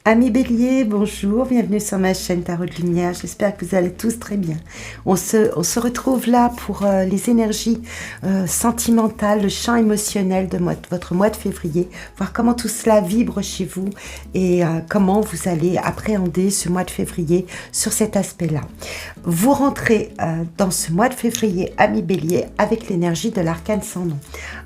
Amis Bélier, bonjour, bienvenue sur ma chaîne Tarot de Lumière, j'espère que vous allez tous très bien. On se retrouve là pour les énergies sentimentales, le champ émotionnel de votre mois de février, voir comment tout cela vibre chez vous et comment vous allez appréhender ce mois de février sur cet aspect-là. Vous rentrez dans ce mois de février, Amis Bélier, avec l'énergie de l'arcane sans nom.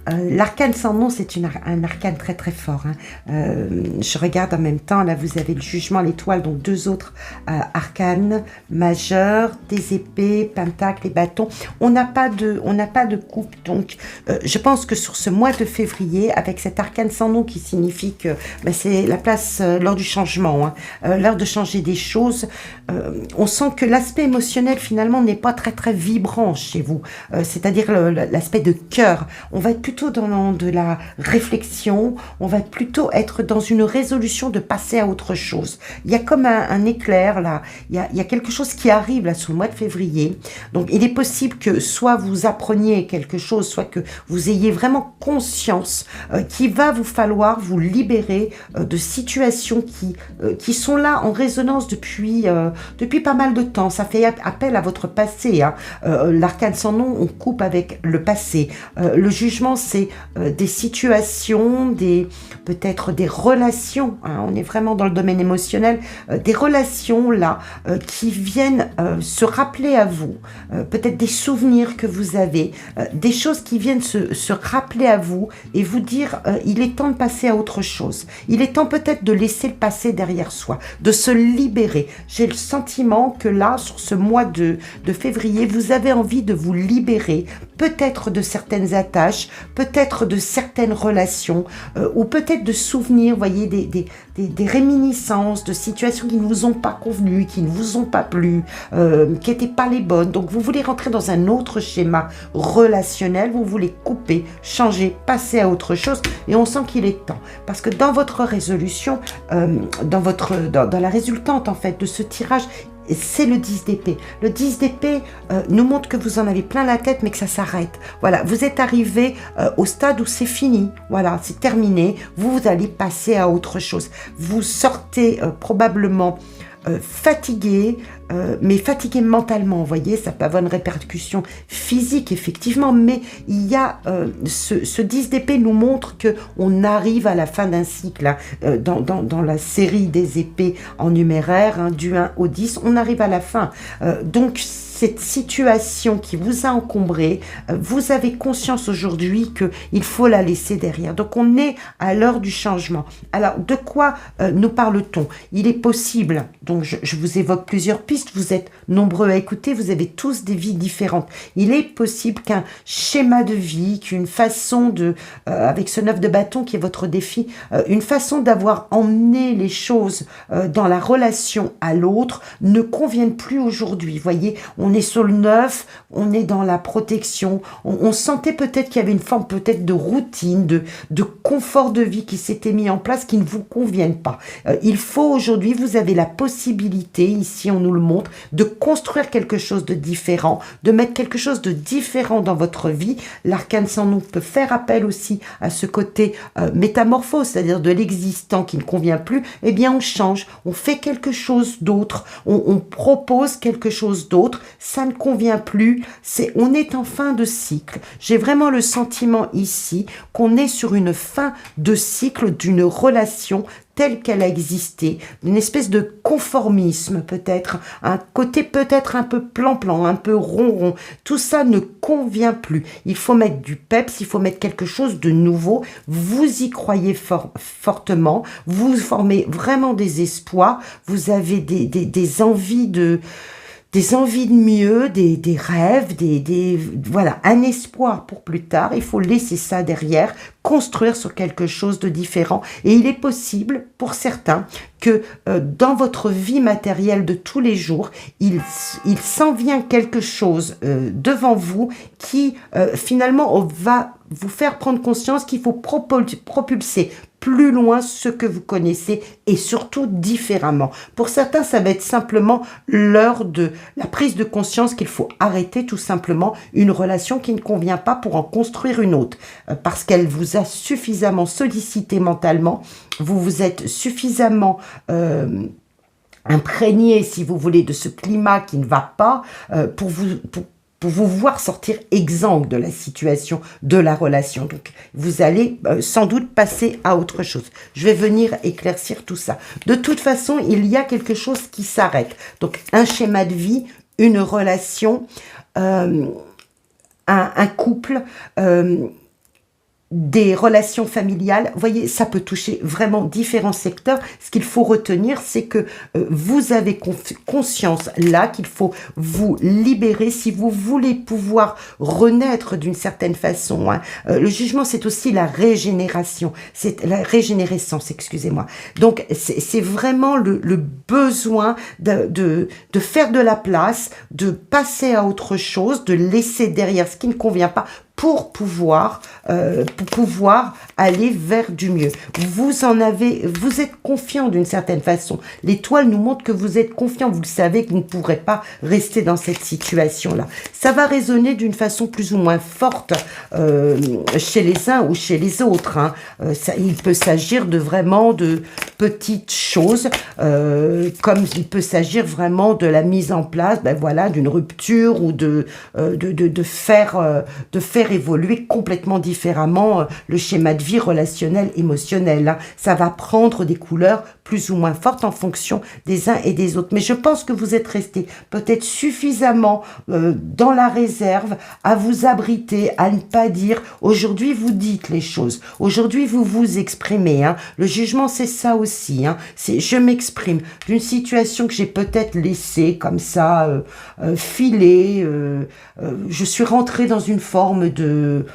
L'arcane sans nom, c'est un arcane très très fort. Je regarde en même temps, là vous avez le jugement, l'étoile, donc deux autres arcanes majeurs, des épées, pentacles et bâtons. On n'a pas de coupe, donc je pense que sur ce mois de février, avec cet arcane sans nom qui signifie que c'est la place lors du changement, l'heure de changer des choses, on sent que l'aspect émotionnel finalement n'est pas très très vibrant chez vous, c'est-à-dire l'aspect de cœur. On va être plutôt dans de la réflexion, on va plutôt être dans une résolution de passer à autre chose. Il y a comme un éclair là, il y a quelque chose qui arrive là sur le mois de février. Donc il est possible que soit vous appreniez quelque chose, soit que vous ayez vraiment conscience qu'il va vous falloir vous libérer de situations qui sont là en résonance depuis pas mal de temps. Ça fait appel à votre passé. L'arcane sans nom, on coupe avec le passé. Le jugement, c'est des situations, peut-être des relations, on est vraiment dans le domaine émotionnel, des relations là qui viennent se rappeler à vous, peut-être des souvenirs que vous avez, des choses qui viennent se rappeler à vous et vous dire il est temps de passer à autre chose, il est temps peut-être de laisser le passé derrière soi, de se libérer. J'ai le sentiment que là, sur ce mois de février, vous avez envie de vous libérer, peut-être de certaines attaches, peut-être de certaines relations, ou peut-être de souvenirs, voyez, des réminiscences, de situations qui ne vous ont pas convenu, qui ne vous ont pas plu, qui n'étaient pas les bonnes. Donc vous voulez rentrer dans un autre schéma relationnel, vous voulez couper, changer, passer à autre chose, et on sent qu'il est temps. Parce que dans votre résolution, dans la résultante en fait de ce tirage, c'est le 10 d'épée. Le 10 d'épée nous montre que vous en avez plein la tête, mais que ça s'arrête. Voilà, vous êtes arrivé au stade où c'est fini. Voilà, c'est terminé. Vous allez passer à autre chose. Vous sortez probablement fatigué, mais fatigué mentalement, vous voyez, ça peut avoir une répercussion physique, effectivement, mais il y a ce 10 d'épée nous montre que on arrive à la fin d'un cycle, dans la série des épées en numéraire, du 1 au 10, on arrive à la fin. Donc, cette situation qui vous a encombré, vous avez conscience aujourd'hui qu'il faut la laisser derrière. Donc, on est à l'heure du changement. Alors, de quoi nous parle-t-on? Il est possible, donc je vous évoque plusieurs pistes, vous êtes nombreux à écouter, vous avez tous des vies différentes. Il est possible qu'un schéma de vie, qu'une façon avec ce 9 de bâton qui est votre défi, une façon d'avoir emmené les choses dans la relation à l'autre ne convienne plus aujourd'hui. Voyez, on est sur le 9, on est dans la protection, on sentait peut-être qu'il y avait une forme peut-être de routine, de confort de vie qui s'était mis en place qui ne vous convienne pas. Il faut aujourd'hui, vous avez la possibilité, ici on nous le montre, de construire quelque chose de différent, de mettre quelque chose de différent dans votre vie. L'arcane sans nom peut faire appel aussi à ce côté métamorphose, c'est-à-dire de l'existant qui ne convient plus. Eh bien on change, on fait quelque chose d'autre, on propose quelque chose d'autre, ça ne convient plus, on est en fin de cycle. J'ai vraiment le sentiment ici qu'on est sur une fin de cycle d'une relation telle qu'elle a existé, une espèce de conformisme peut-être, un côté peut-être un peu plan-plan, un peu ronron. Tout ça ne convient plus. Il faut mettre du peps, il faut mettre quelque chose de nouveau. Vous y croyez fortement, vous formez vraiment des espoirs, vous avez des envies de mieux, des rêves, voilà, un espoir pour plus tard. Il faut laisser ça derrière, construire sur quelque chose de différent. Et il est possible, pour certains, que dans votre vie matérielle de tous les jours, il s'en vient quelque chose devant vous qui, finalement, va vous faire prendre conscience qu'il faut propulser plus loin ce que vous connaissez et surtout différemment. Pour certains, ça va être simplement l'heure de la prise de conscience qu'il faut arrêter tout simplement une relation qui ne convient pas pour en construire une autre. Parce qu'elle vous a suffisamment sollicité mentalement, vous vous êtes suffisamment imprégné, si vous voulez, de ce climat qui ne va pas pour vous voir sortir exsangue de la situation, de la relation. Donc, vous allez sans doute passer à autre chose. Je vais venir éclaircir tout ça. De toute façon, il y a quelque chose qui s'arrête. Donc, un schéma de vie, une relation, un couple, des relations familiales, vous voyez, ça peut toucher vraiment différents secteurs. Ce qu'il faut retenir, c'est que vous avez conscience là qu'il faut vous libérer si vous voulez pouvoir renaître d'une certaine façon. Hein. Le jugement, c'est aussi la régénération, c'est la régénérescence, excusez-moi. Donc, c'est vraiment le besoin de faire de la place, de passer à autre chose, de laisser derrière ce qui ne convient pas pour pouvoir aller vers du mieux. Vous êtes confiant d'une certaine façon. L'étoile nous montre que vous êtes confiant. Vous le savez que vous ne pourrez pas rester dans cette situation-là. Ça va résonner d'une façon plus ou moins forte chez les uns ou chez les autres. Hein. Il peut s'agir de vraiment de petites choses, comme il peut s'agir vraiment de la mise en place, voilà, d'une rupture ou de faire évoluer complètement différemment le schéma de vie relationnel, émotionnel. Hein. Ça va prendre des couleurs plus ou moins fortes en fonction des uns et des autres. Mais je pense que vous êtes restés peut-être suffisamment dans la réserve à vous abriter, à ne pas dire. Aujourd'hui, vous dites les choses. Aujourd'hui, vous vous exprimez. Hein. Le jugement, c'est ça aussi. Hein. C'est je m'exprime d'une situation que j'ai peut-être laissée comme ça filer. Je suis rentrée dans une forme de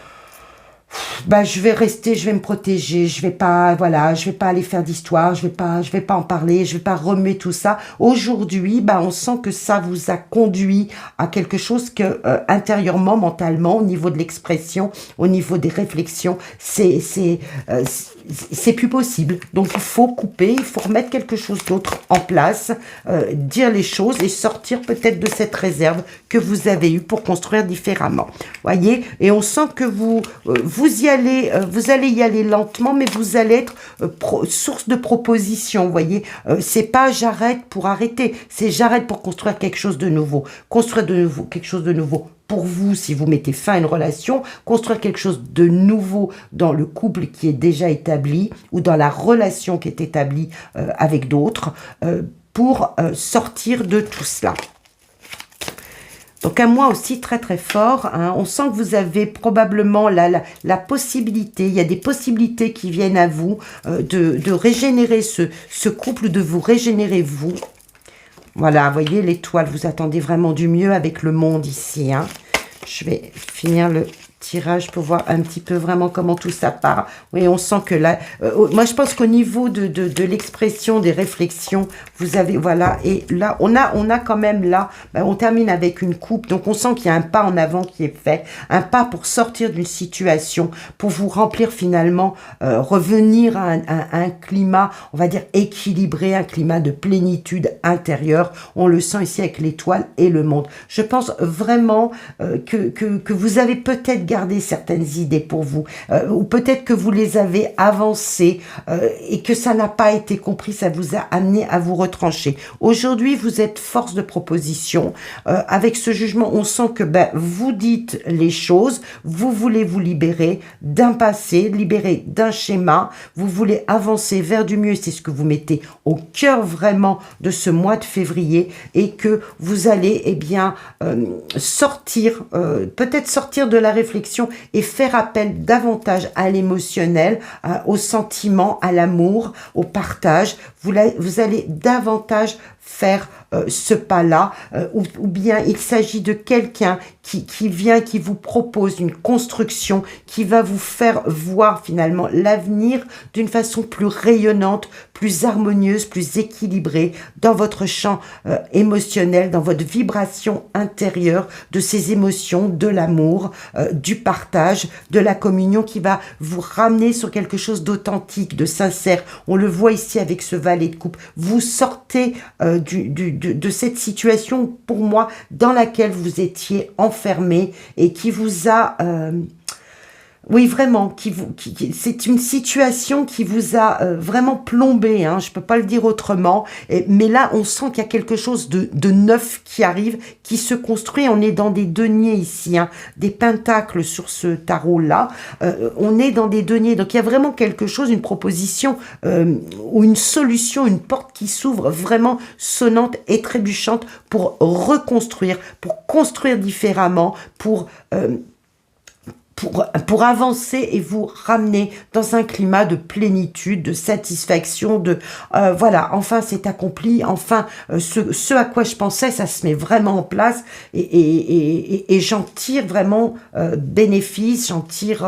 je vais rester, je vais me protéger, je vais pas aller faire d'histoire, je vais pas en parler, je vais pas remuer tout ça. Aujourd'hui, on sent que ça vous a conduit à quelque chose que intérieurement, mentalement, au niveau de l'expression, au niveau des réflexions, c'est plus possible. Donc il faut couper, il faut remettre quelque chose d'autre en place, dire les choses et sortir peut-être de cette réserve que vous avez eue pour construire différemment. Voyez, et on sent que vous allez y aller lentement, mais vous allez être source de propositions. Voyez, c'est pas j'arrête pour arrêter, c'est j'arrête pour construire quelque chose de nouveau, quelque chose de nouveau. Pour vous, si vous mettez fin à une relation, construire quelque chose de nouveau dans le couple qui est déjà établi ou dans la relation qui est établie avec d'autres pour sortir de tout cela. Donc un mois aussi très très fort, hein. On sent que vous avez probablement la possibilité, il y a des possibilités qui viennent à vous de régénérer ce couple, de vous régénérer vous. Voilà, vous voyez, l'étoile, vous attendez vraiment du mieux avec le monde ici. Hein. Je vais finir le tirage pour voir un petit peu vraiment comment tout ça part. Oui, on sent que là... moi, je pense qu'au niveau de l'expression, des réflexions, vous avez... Voilà, et là, on a quand même là... on termine avec une coupe, donc on sent qu'il y a un pas en avant qui est fait, un pas pour sortir d'une situation, pour vous remplir finalement, revenir à un climat, on va dire, équilibré, un climat de plénitude intérieure. On le sent ici avec l'étoile et le monde. Je pense vraiment que vous avez peut-être gardé certaines idées pour vous, ou peut-être que vous les avez avancées et que ça n'a pas été compris, ça vous a amené à vous retrancher. Aujourd'hui, vous êtes force de proposition. Avec ce jugement, on sent que vous dites les choses, vous voulez vous libérer d'un passé, libérer d'un schéma, vous voulez avancer vers du mieux, c'est ce que vous mettez au cœur vraiment de ce mois de février et que vous allez sortir, peut-être sortir de la réflexion et faire appel davantage à l'émotionnel, au sentiment, à l'amour, au partage. Vous allez davantage faire ce pas-là, ou bien il s'agit de quelqu'un qui vient, qui vous propose une construction, qui va vous faire voir finalement l'avenir d'une façon plus rayonnante, plus harmonieuse, plus équilibrée dans votre champ émotionnel, dans votre vibration intérieure de ces émotions, de l'amour, du partage, de la communion qui va vous ramener sur quelque chose d'authentique, de sincère. On le voit ici avec ce valet de coupe. Vous sortez de cette situation, pour moi, dans laquelle vous étiez enfermé et qui vous a... oui, vraiment, c'est une situation qui vous a vraiment plombé, hein, je peux pas le dire autrement, mais là, on sent qu'il y a quelque chose de neuf qui arrive, qui se construit. On est dans des deniers ici, hein, des pentacles sur ce tarot-là, on est dans des deniers, donc il y a vraiment quelque chose, une proposition ou une solution, une porte qui s'ouvre vraiment sonnante et trébuchante pour reconstruire, pour construire différemment, pour avancer et vous ramener dans un climat de plénitude, de satisfaction, de voilà, enfin c'est accompli, enfin ce à quoi je pensais, ça se met vraiment en place et j'en tire vraiment bénéfice, j'en tire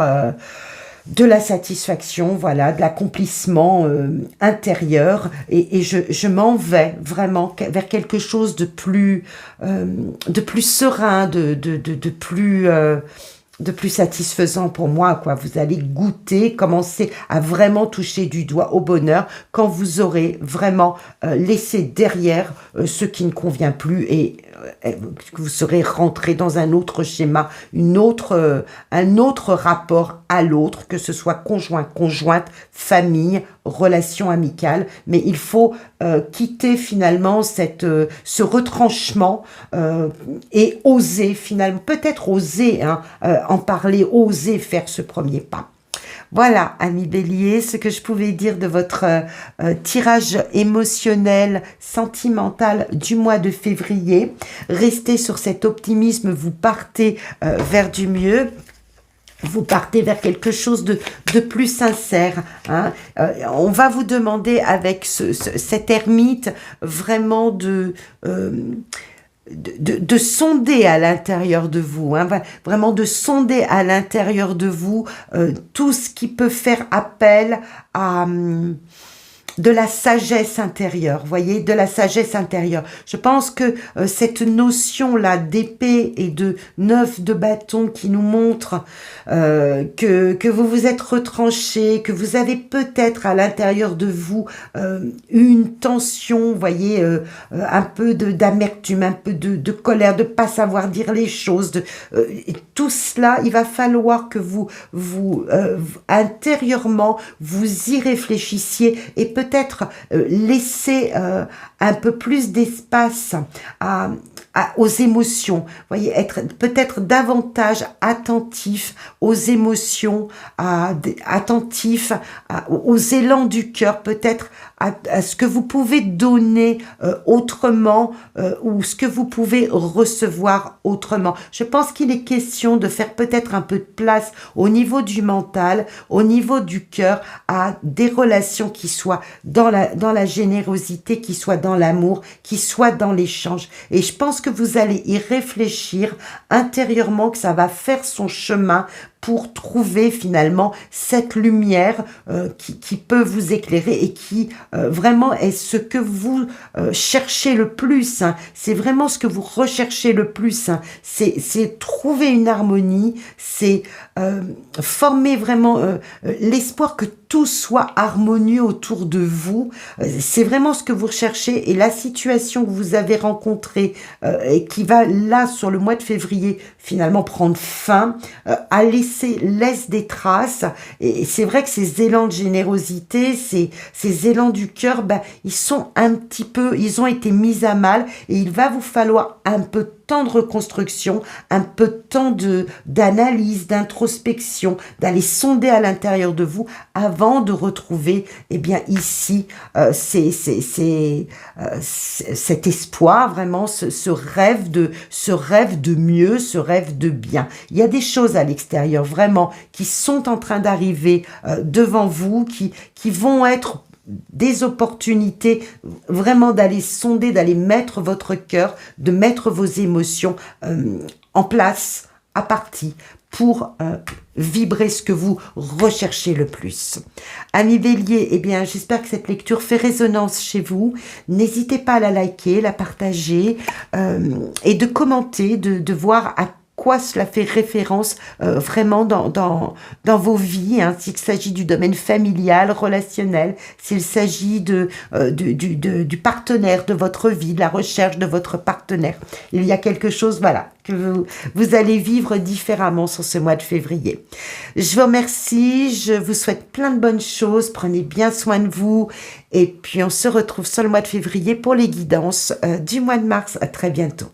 de la satisfaction, voilà, de l'accomplissement intérieur et je m'en vais vraiment vers quelque chose de plus serein, de plus satisfaisant pour moi, quoi. Vous allez goûter, commencer à vraiment toucher du doigt au bonheur quand vous aurez vraiment laissé derrière ce qui ne convient plus et que vous serez rentré dans un autre schéma, un autre rapport à l'autre, que ce soit conjoint, conjointe, famille, relation amicale, mais il faut quitter finalement ce retranchement et oser finalement, peut-être oser en parler, oser faire ce premier pas. Voilà, amis bélier, ce que je pouvais dire de votre tirage émotionnel, sentimental du mois de février. Restez sur cet optimisme, vous partez vers du mieux. Vous partez vers quelque chose de plus sincère. Hein. On va vous demander avec cet ermite vraiment de sonder à l'intérieur de vous, hein, vraiment de sonder à l'intérieur de vous tout ce qui peut faire appel à de la sagesse intérieure, voyez, de la sagesse intérieure. Je pense que cette notion-là d'épée et de 9 de bâton qui nous montre que vous vous êtes retranché, que vous avez peut-être à l'intérieur de vous une tension, voyez, un peu d'amertume, un peu de colère, de pas savoir dire les choses, tout cela, il va falloir que vous intérieurement, vous y réfléchissiez et peut-être laisser un peu plus d'espace aux émotions, voyez, être peut-être davantage attentif aux émotions, attentif aux élans du cœur, peut-être à ce que vous pouvez donner autrement ou ce que vous pouvez recevoir autrement. Je pense qu'il est question de faire peut-être un peu de place au niveau du mental, au niveau du cœur, à des relations qui soient dans la générosité, qui soient dans l'amour, qui soient dans l'échange. Et je pense que vous allez y réfléchir intérieurement, que ça va faire son chemin pour trouver finalement cette lumière qui peut vous éclairer et qui vraiment est ce que vous cherchez le plus. Hein. C'est vraiment ce que vous recherchez le plus. Hein. C'est trouver une harmonie, c'est former vraiment l'espoir que tout soit harmonieux autour de vous. C'est vraiment ce que vous recherchez et la situation que vous avez rencontrée et qui va là sur le mois de février finalement prendre fin, laisse des traces et c'est vrai que ces élans de générosité, ces élans du cœur, ils ont été mis à mal et il va vous falloir un peu de temps de reconstruction, un peu de temps d'analyse, d'introspection, d'aller sonder à l'intérieur de vous avant de retrouver, eh bien ici, cet espoir, vraiment, ce rêve de mieux, ce rêve de bien. Il y a des choses à l'extérieur, vraiment, qui sont en train d'arriver devant vous, qui vont être des opportunités vraiment d'aller sonder, d'aller mettre votre cœur, de mettre vos émotions en place, à partie, pour vibrer ce que vous recherchez le plus. Amis Bélier, eh bien, j'espère que cette lecture fait résonance chez vous. N'hésitez pas à la liker, la partager et de commenter, de voir à quoi cela fait référence vraiment dans vos vies, hein, s'il s'agit du domaine familial, relationnel, s'il s'agit du partenaire de votre vie, de la recherche de votre partenaire. Il y a quelque chose, voilà, que vous allez vivre différemment sur ce mois de février. Je vous remercie, je vous souhaite plein de bonnes choses, prenez bien soin de vous, et puis on se retrouve sur le mois de février pour les guidances du mois de mars. À très bientôt.